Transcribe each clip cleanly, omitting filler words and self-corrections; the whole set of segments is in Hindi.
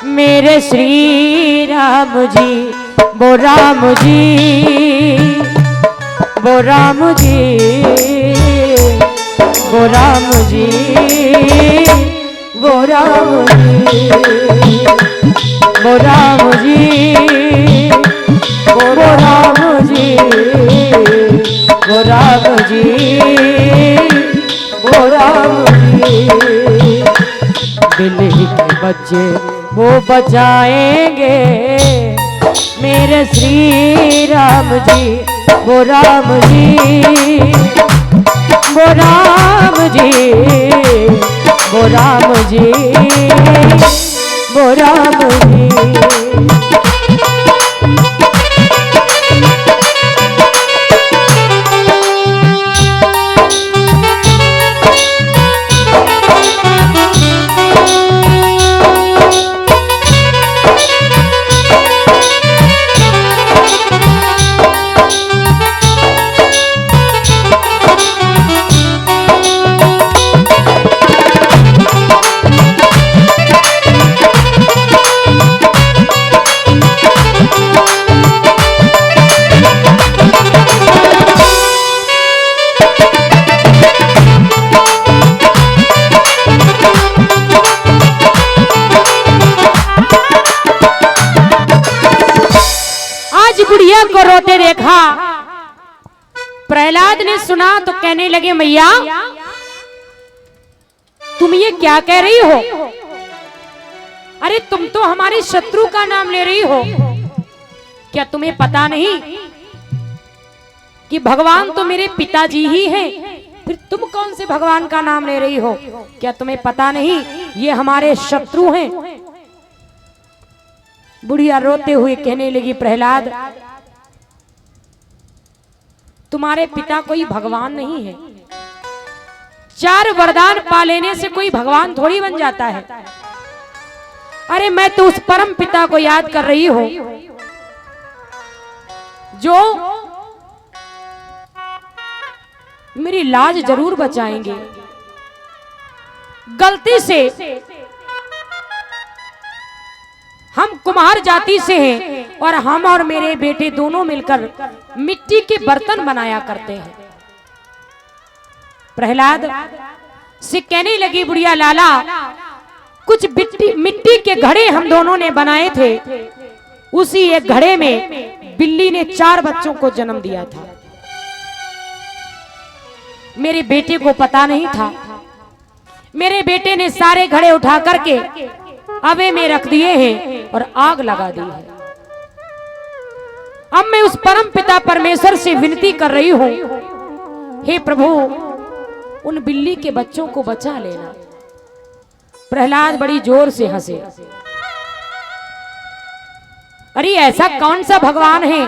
मेरे श्री राम जी, वो राम जी, वो राम जी, वो राम जी, वो राम जी, वो राम जी, वो राम जी, वो राम जी, वो राम जी। दिल्ली के बच्चे वो बचाएंगे मेरे श्री राम जी, वो राम जी, वो राम जी, वो राम जी, वो राम जी। बुढ़िया को रोते देखा, प्रहलाद ने सुना तो कहने लगे, मैया तुम ये क्या कह रही हो? अरे तुम तो हमारे शत्रु का नाम ले रही हो। क्या तुम्हें पता नहीं कि भगवान तो मेरे पिताजी ही हैं? फिर तुम कौन से भगवान का नाम ले रही हो? क्या तुम्हें पता नहीं ये हमारे शत्रु हैं? बुढ़िया रोते हुए कहने लगी, प्रहलाद तुम्हारे पिता कोई भगवान नहीं है। 4 वरदान पा लेने से कोई भगवान थोड़ी बन जाता है। अरे मैं तो उस परम पिता को याद कर रही हूं जो मेरी लाज जरूर बचाएंगे। गलती से हम कुम्हार जाति से हैं और हम और मेरे बेटे दोनों मिलकर मिट्टी के बर्तन बनाया करते हैं। प्रहलाद से कहने लगी बुढ़िया, लाला कुछ मिट्टी के घड़े हम दोनों ने बनाए थे। उसी एक घड़े में बिल्ली ने 4 बच्चों को जन्म दिया था। मेरे बेटे को पता नहीं था। मेरे बेटे ने सारे घड़े उठा करके अवे में रख दिए हैं और आग लगा दी है। अब मैं उस परम पिता परमेश्वर से विनती कर रही हूं, हे प्रभु उन बिल्ली के बच्चों को बचा लेना। प्रहलाद बड़ी जोर से हंसे। अरे ऐसा कौन सा भगवान है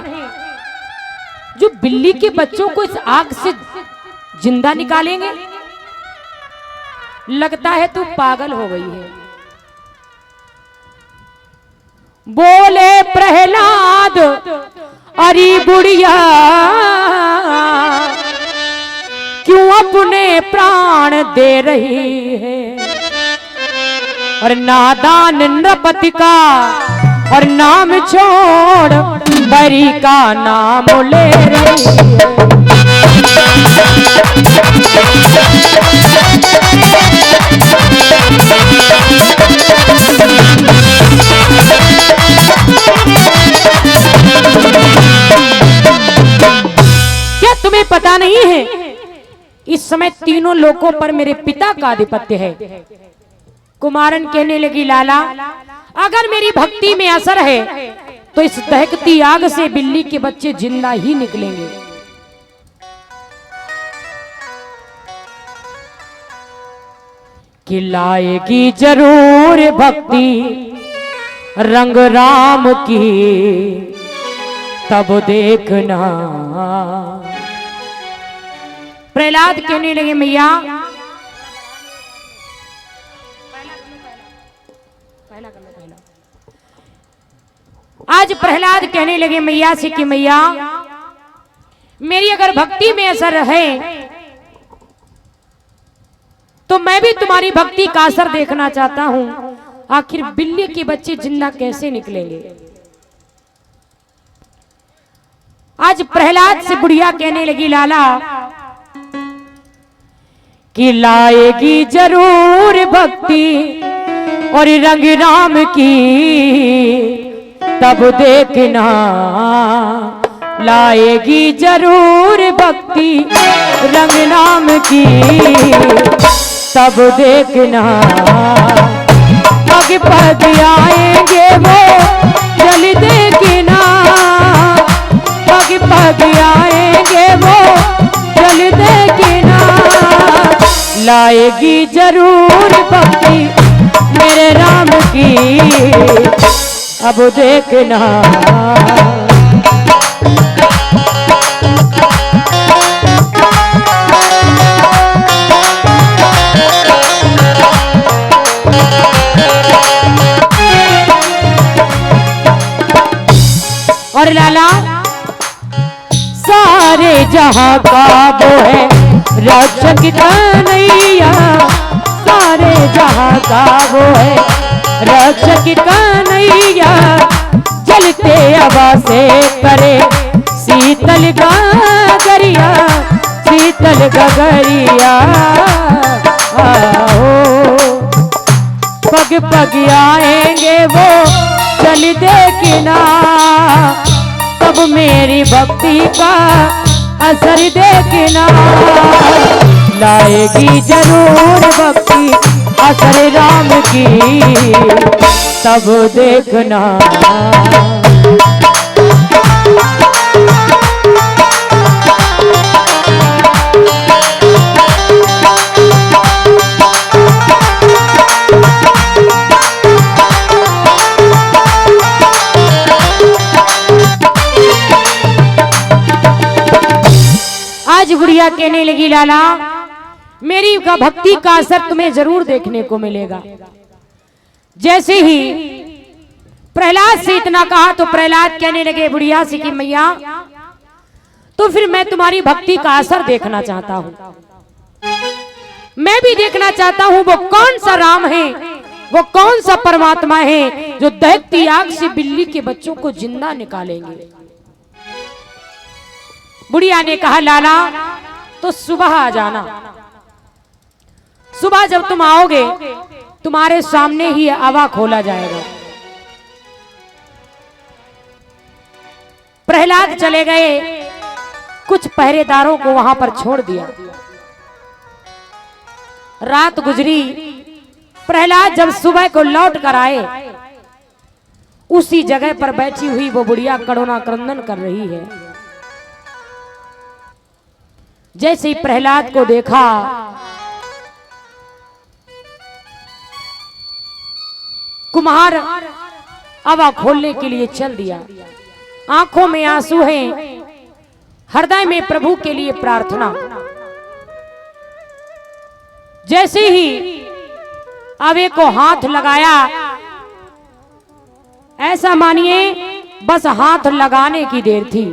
जो बिल्ली के बच्चों को इस आग से जिंदा निकालेंगे? लगता है तू पागल हो गई है। बोले प्रहलाद, अरे बुढ़िया क्यों अपने प्राण दे रही है? और नादान नृपति का और नाम छोड़ बरी का नाम ले रही है। क्या तुम्हें पता नहीं है इस समय तीनों लोकों पर मेरे पिता का आधिपत्य है? कुमारन कहने लगी, लाला अगर मेरी भक्ति में असर है तो इस दहकती आग से बिल्ली के बच्चे जिंदा ही निकलेंगे। कि लाएगी जरूर भक्ति रंग राम की, तब देखना। प्रहलाद कहने लगे, मैया आज प्रहलाद कहने लगे मैया से कि मैया मेरी अगर भक्ति में असर है तो तो मैं भी तुम्हारी भक्ति का असर देखना चाहता हूँ। आखिर बिल्ली के बच्चे जिंदा कैसे निकलेंगे। आज प्रहलाद से बुढ़िया कहने लगी लाला कि लाएगी जरूर भक्ति और रंग राम की, तब देखना लाएगी जरूर भक्ति रंग नाम की, तब देखना पग पग आएंगे वो जल देखना, पग पग आएंगे वो जल देखना, लाएगी जरूर भक्ति मेरे राम की, अब देखना। और लाला सारे जहां का वो है रक्षक कन्हैया, सारे जहां का वो है रक्षक कन्हैया, जलते हवा से करे शीतल गगरिया, शीतल गगरिया, पग पग आएंगे वो चल देखना, तब मेरी भक्ति का असर देखना, लाएगी जरूर भक्ति असर राम की, तब देखना। आज बुढ़िया कहने लगी लाला मेरी का भक्ति का असर तुम्हें जरूर देखने को मिलेगा। जैसे ही प्रहलाद से इतना कहा तो प्रहलाद कहने लगे बुढ़िया से कि मैया तो फिर मैं तुम्हारी भक्ति का असर देखना चाहता हूँ, मैं भी देखना चाहता हूँ वो कौन सा राम है, वो कौन सा परमात्मा है जो दहकती आग से बिल्ली के बच्चों को जिंदा निकालेंगे। बुढ़िया ने कहा लाला तो सुबह आ जाना, सुबह जब तुम आओगे तुम्हारे सामने ही आवा खोला जाएगा। प्रहलाद चले गए, कुछ पहरेदारों को वहां पर छोड़ दिया। रात गुजरी, प्रहलाद जब सुबह को लौट कर आए उसी जगह पर बैठी हुई वो बुढ़िया करुणा क्रंदन कर रही है। जैसे ही प्रहलाद को देखा कुम्हार आवा खोलने के लिए चल दिया, आंखों में आंसू हैं, हृदय में प्रभु के लिए प्रार्थना। जैसे ही आवे को हाथ लगाया, ऐसा मानिए बस हाथ लगाने की देर थी,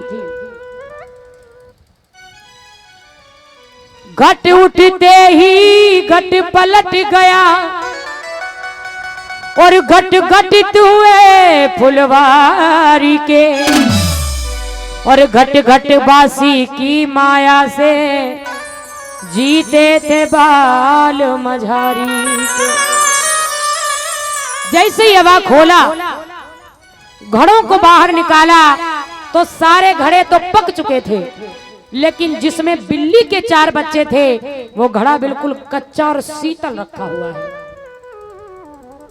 घट उठते ही घट पलट गया और घट घटित हुए फुलवारी के, और घट घट बासी की माया से जीते थे बाल मझारी के। जैसे ही हवा खोला, घड़ों को बाहर निकाला तो सारे घड़े तो पक चुके थे, लेकिन जिसमें बिल्ली के 4 बच्चे थे वो घड़ा बिल्कुल कच्चा और शीतल रखा हुआ है।